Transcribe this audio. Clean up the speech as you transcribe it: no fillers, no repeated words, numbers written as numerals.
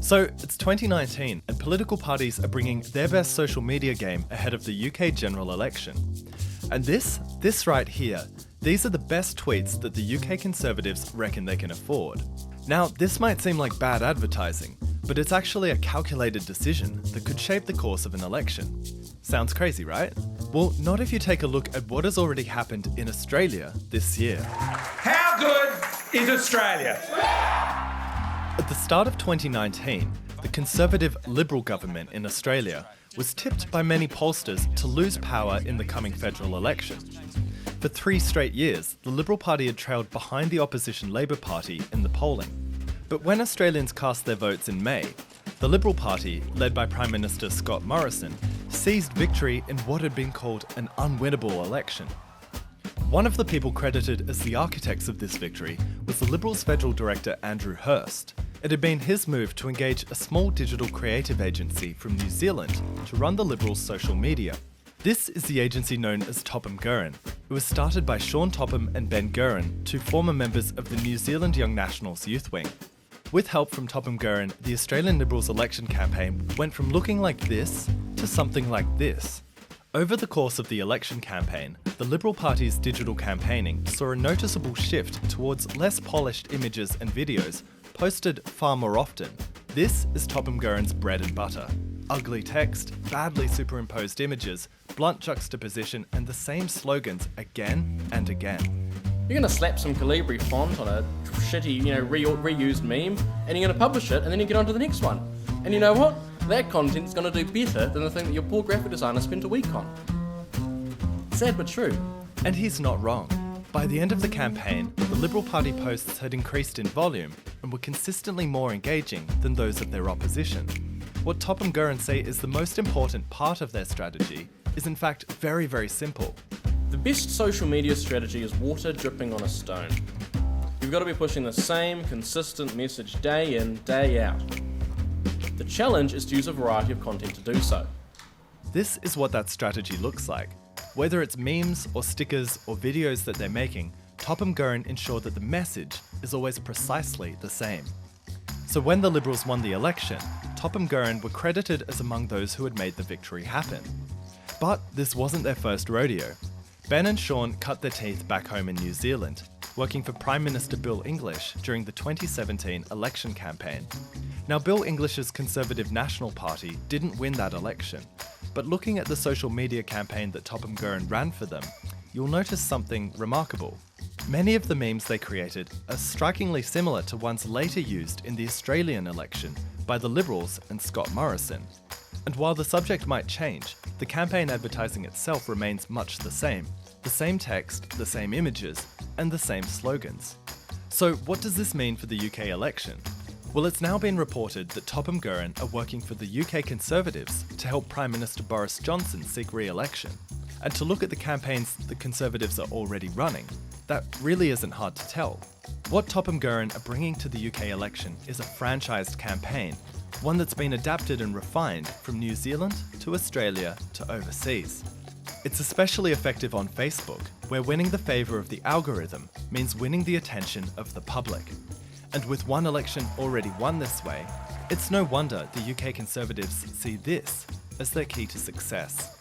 So, it's 2019 and political parties are bringing their best social media game ahead of the UK general election. And this right here, these are the best tweets that the UK Conservatives reckon they can afford. Now, this might seem like bad advertising, but it's actually a calculated decision that could shape the course of an election. Sounds crazy, right? Well, not if you take a look at what has already happened in Australia this year. How good is Australia? At the start of 2019, the Conservative Liberal government in Australia was tipped by many pollsters to lose power in the coming federal election. For 3 straight years, the Liberal Party had trailed behind the opposition Labor Party in the polling. But when Australians cast their votes in May, the Liberal Party, led by Prime Minister Scott Morrison, seized victory in what had been called an unwinnable election. One of the people credited as the architects of this victory was the Liberals' federal director Andrew Hirst. It had been his move to engage a small digital creative agency from New Zealand to run the Liberals' social media. This is the agency known as Topham Guerin. It was started by Sean Topham and Ben Guerin, 2 former members of the New Zealand Young Nationals youth wing. With help from Topham Guerin, the Australian Liberals election campaign went from looking like this to something like this. Over the course of the election campaign, the Liberal Party's digital campaigning saw a noticeable shift towards less polished images and videos posted far more often. This is Topham Guerin's bread and butter. Ugly text, badly superimposed images, blunt juxtaposition, and the same slogans again and again. You're going to slap some Calibri font on a shitty, reused meme, and you're going to publish it, and then you get on to the next one. And you know what? That content's going to do better than the thing that your poor graphic designer spent a week on. Sad but true. And he's not wrong. By the end of the campaign, the Liberal Party posts had increased in volume and were consistently more engaging than those of their opposition. What Topham Guerin say is the most important part of their strategy is in fact very, very simple. The best social media strategy is water dripping on a stone. You've got to be pushing the same consistent message day in, day out. The challenge is to use a variety of content to do so. This is what that strategy looks like. Whether it's memes or stickers or videos that they're making, Topham Guerin ensure that the message is always precisely the same. So when the Liberals won the election, Topham Guerin were credited as among those who had made the victory happen. But this wasn't their first rodeo. Ben and Sean cut their teeth back home in New Zealand, working for Prime Minister Bill English during the 2017 election campaign. Now, Bill English's Conservative National Party didn't win that election, but looking at the social media campaign that Topham Guerin ran for them, you'll notice something remarkable. Many of the memes they created are strikingly similar to ones later used in the Australian election by the Liberals and Scott Morrison. And while the subject might change, the campaign advertising itself remains much the same. The same text, the same images, and the same slogans. So what does this mean for the UK election? Well, it's now been reported that Topham Guerin are working for the UK Conservatives to help Prime Minister Boris Johnson seek re-election. And to look at the campaigns the Conservatives are already running, that really isn't hard to tell. What Topham Guerin are bringing to the UK election is a franchised campaign, one that's been adapted and refined from New Zealand to Australia to overseas. It's especially effective on Facebook, where winning the favour of the algorithm means winning the attention of the public. And with one election already won this way, it's no wonder the UK Conservatives see this as their key to success.